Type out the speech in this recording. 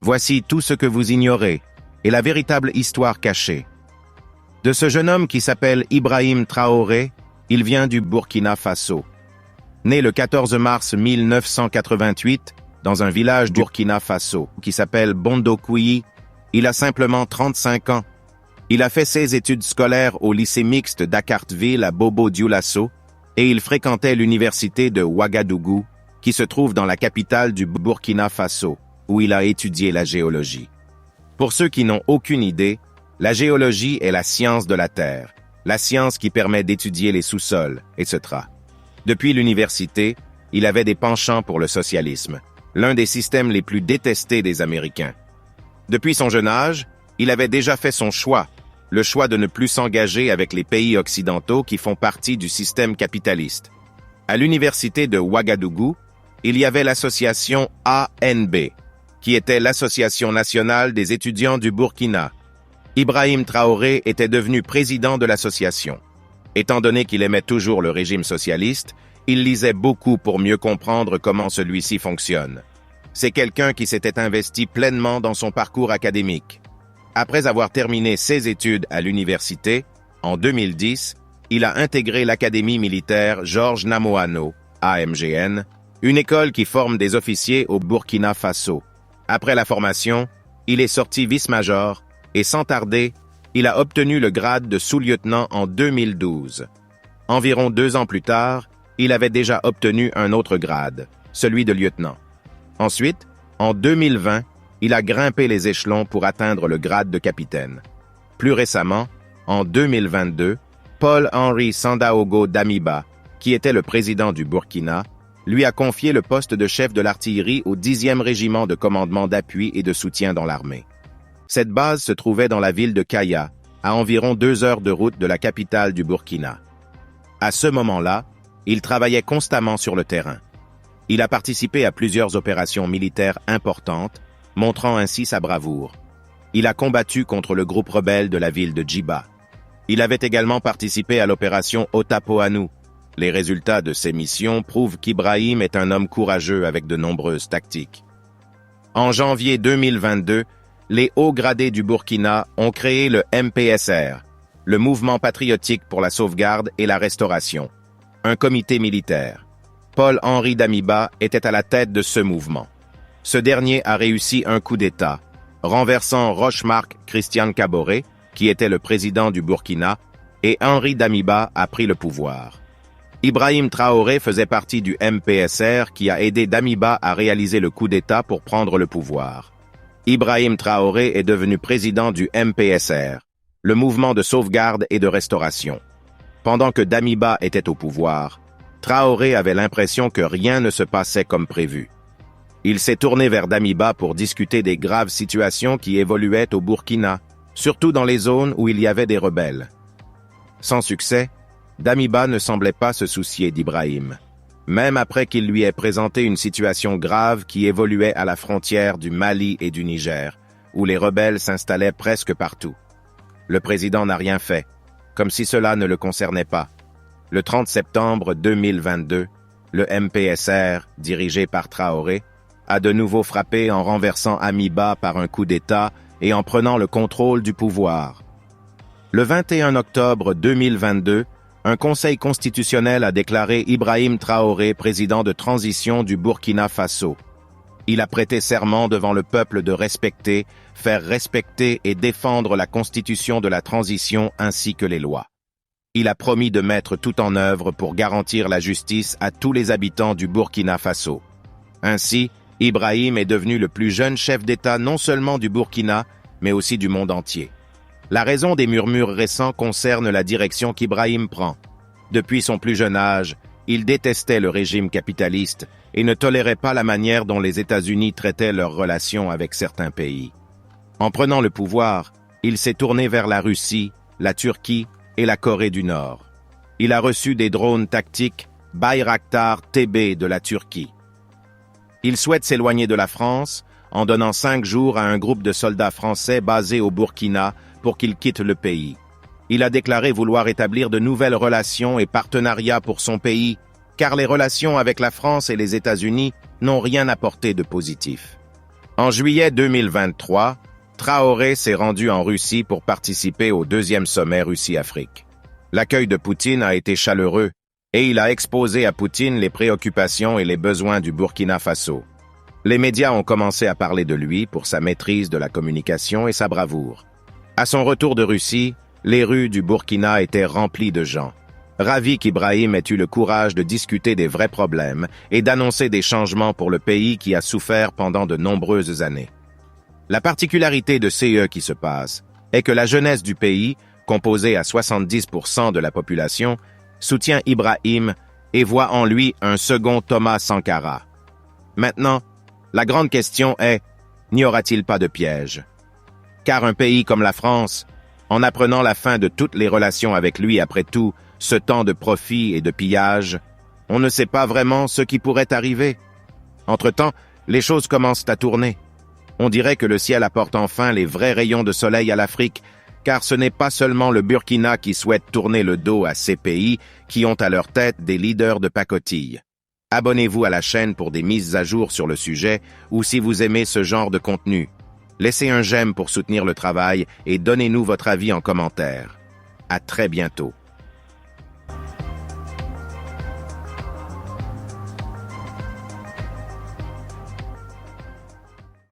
Voici tout ce que vous ignorez et la véritable histoire cachée. De ce jeune homme qui s'appelle Ibrahim Traoré, il vient du Burkina Faso. Né le 14 mars 1988 dans un village du Burkina Faso qui s'appelle Bondokouyi, il a simplement 35 ans. Il a fait ses études scolaires au lycée mixte d'Akartville à Bobo-Dioulasso et il fréquentait l'université de Ouagadougou qui se trouve dans la capitale du Burkina Faso, où il a étudié la géologie. Pour ceux qui n'ont aucune idée, la géologie est la science de la Terre, la science qui permet d'étudier les sous-sols, etc. Depuis l'université, il avait des penchants pour le socialisme, l'un des systèmes les plus détestés des Américains. Depuis son jeune âge, il avait déjà fait son choix, le choix de ne plus s'engager avec les pays occidentaux qui font partie du système capitaliste. À l'université de Ouagadougou, il y avait l'association ANB, qui était l'Association nationale des étudiants du Burkina. Ibrahim Traoré était devenu président de l'association. Étant donné qu'il aimait toujours le régime socialiste, il lisait beaucoup pour mieux comprendre comment celui-ci fonctionne. C'est quelqu'un qui s'était investi pleinement dans son parcours académique. Après avoir terminé ses études à l'université, en 2010, il a intégré l'Académie militaire Georges Namoano, AMGN, une école qui forme des officiers au Burkina Faso. Après la formation, il est sorti vice-major et sans tarder, il a obtenu le grade de sous-lieutenant en 2012. Environ 2 ans plus tard, il avait déjà obtenu un autre grade, celui de lieutenant. Ensuite, en 2020, il a grimpé les échelons pour atteindre le grade de capitaine. Plus récemment, en 2022, Paul-Henri Sandaogo Damiba, qui était le président du Burkina, lui a confié le poste de chef de l'artillerie au 10e régiment de commandement d'appui et de soutien dans l'armée. Cette base se trouvait dans la ville de Kaya, à environ 2 heures de route de la capitale du Burkina. À ce moment-là, il travaillait constamment sur le terrain. Il a participé à plusieurs opérations militaires importantes, montrant ainsi sa bravoure. Il a combattu contre le groupe rebelle de la ville de Djiba. Il avait également participé à l'opération Otapoanou. Les résultats de ces missions prouvent qu'Ibrahim est un homme courageux avec de nombreuses tactiques. En janvier 2022, les hauts gradés du Burkina ont créé le MPSR, le Mouvement patriotique pour la sauvegarde et la restauration, un comité militaire. Paul-Henri Damiba était à la tête de ce mouvement. Ce dernier a réussi un coup d'État, renversant Rochmark Christian Kaboré, qui était le président du Burkina, et Henri Damiba a pris le pouvoir. Ibrahim Traoré faisait partie du MPSR qui a aidé Damiba à réaliser le coup d'État pour prendre le pouvoir. Ibrahim Traoré est devenu président du MPSR, le mouvement de sauvegarde et de restauration. Pendant que Damiba était au pouvoir, Traoré avait l'impression que rien ne se passait comme prévu. Il s'est tourné vers Damiba pour discuter des graves situations qui évoluaient au Burkina, surtout dans les zones où il y avait des rebelles. Sans succès, Damiba ne semblait pas se soucier d'Ibrahim, même après qu'il lui ait présenté une situation grave qui évoluait à la frontière du Mali et du Niger, où les rebelles s'installaient presque partout. Le président n'a rien fait, comme si cela ne le concernait pas. Le 30 septembre 2022, le MPSR, dirigé par Traoré, a de nouveau frappé en renversant Amiba par un coup d'État et en prenant le contrôle du pouvoir. Le 21 octobre 2022, un conseil constitutionnel a déclaré Ibrahim Traoré président de transition du Burkina Faso. Il a prêté serment devant le peuple de respecter, faire respecter et défendre la constitution de la transition ainsi que les lois. Il a promis de mettre tout en œuvre pour garantir la justice à tous les habitants du Burkina Faso. Ainsi, Ibrahim est devenu le plus jeune chef d'État non seulement du Burkina, mais aussi du monde entier. La raison des murmures récents concerne la direction qu'Ibrahim prend. Depuis son plus jeune âge, il détestait le régime capitaliste et ne tolérait pas la manière dont les États-Unis traitaient leurs relations avec certains pays. En prenant le pouvoir, il s'est tourné vers la Russie, la Turquie et la Corée du Nord. Il a reçu des drones tactiques Bayraktar TB de la Turquie. Il souhaite s'éloigner de la France en donnant 5 jours à un groupe de soldats français basés au Burkina pour qu'il quitte le pays. Il a déclaré vouloir établir de nouvelles relations et partenariats pour son pays, car les relations avec la France et les États-Unis n'ont rien apporté de positif. En juillet 2023, Traoré s'est rendu en Russie pour participer au deuxième sommet Russie-Afrique. L'accueil de Poutine a été chaleureux et il a exposé à Poutine les préoccupations et les besoins du Burkina Faso. Les médias ont commencé à parler de lui pour sa maîtrise de la communication et sa bravoure. À son retour de Russie, les rues du Burkina étaient remplies de gens, ravis qu'Ibrahim ait eu le courage de discuter des vrais problèmes et d'annoncer des changements pour le pays qui a souffert pendant de nombreuses années. La particularité de ce qui se passe est que la jeunesse du pays, composée à 70% de la population, soutient Ibrahim et voit en lui un second Thomas Sankara. Maintenant, la grande question est, n'y aura-t-il pas de piège? Car un pays comme la France, en apprenant la fin de toutes les relations avec lui après tout ce temps de profit et de pillage, on ne sait pas vraiment ce qui pourrait arriver. Entre-temps, les choses commencent à tourner. On dirait que le ciel apporte enfin les vrais rayons de soleil à l'Afrique, car ce n'est pas seulement le Burkina qui souhaite tourner le dos à ces pays qui ont à leur tête des leaders de pacotille. Abonnez-vous à la chaîne pour des mises à jour sur le sujet ou si vous aimez ce genre de contenu. Laissez un j'aime pour soutenir le travail et donnez-nous votre avis en commentaire. À très bientôt.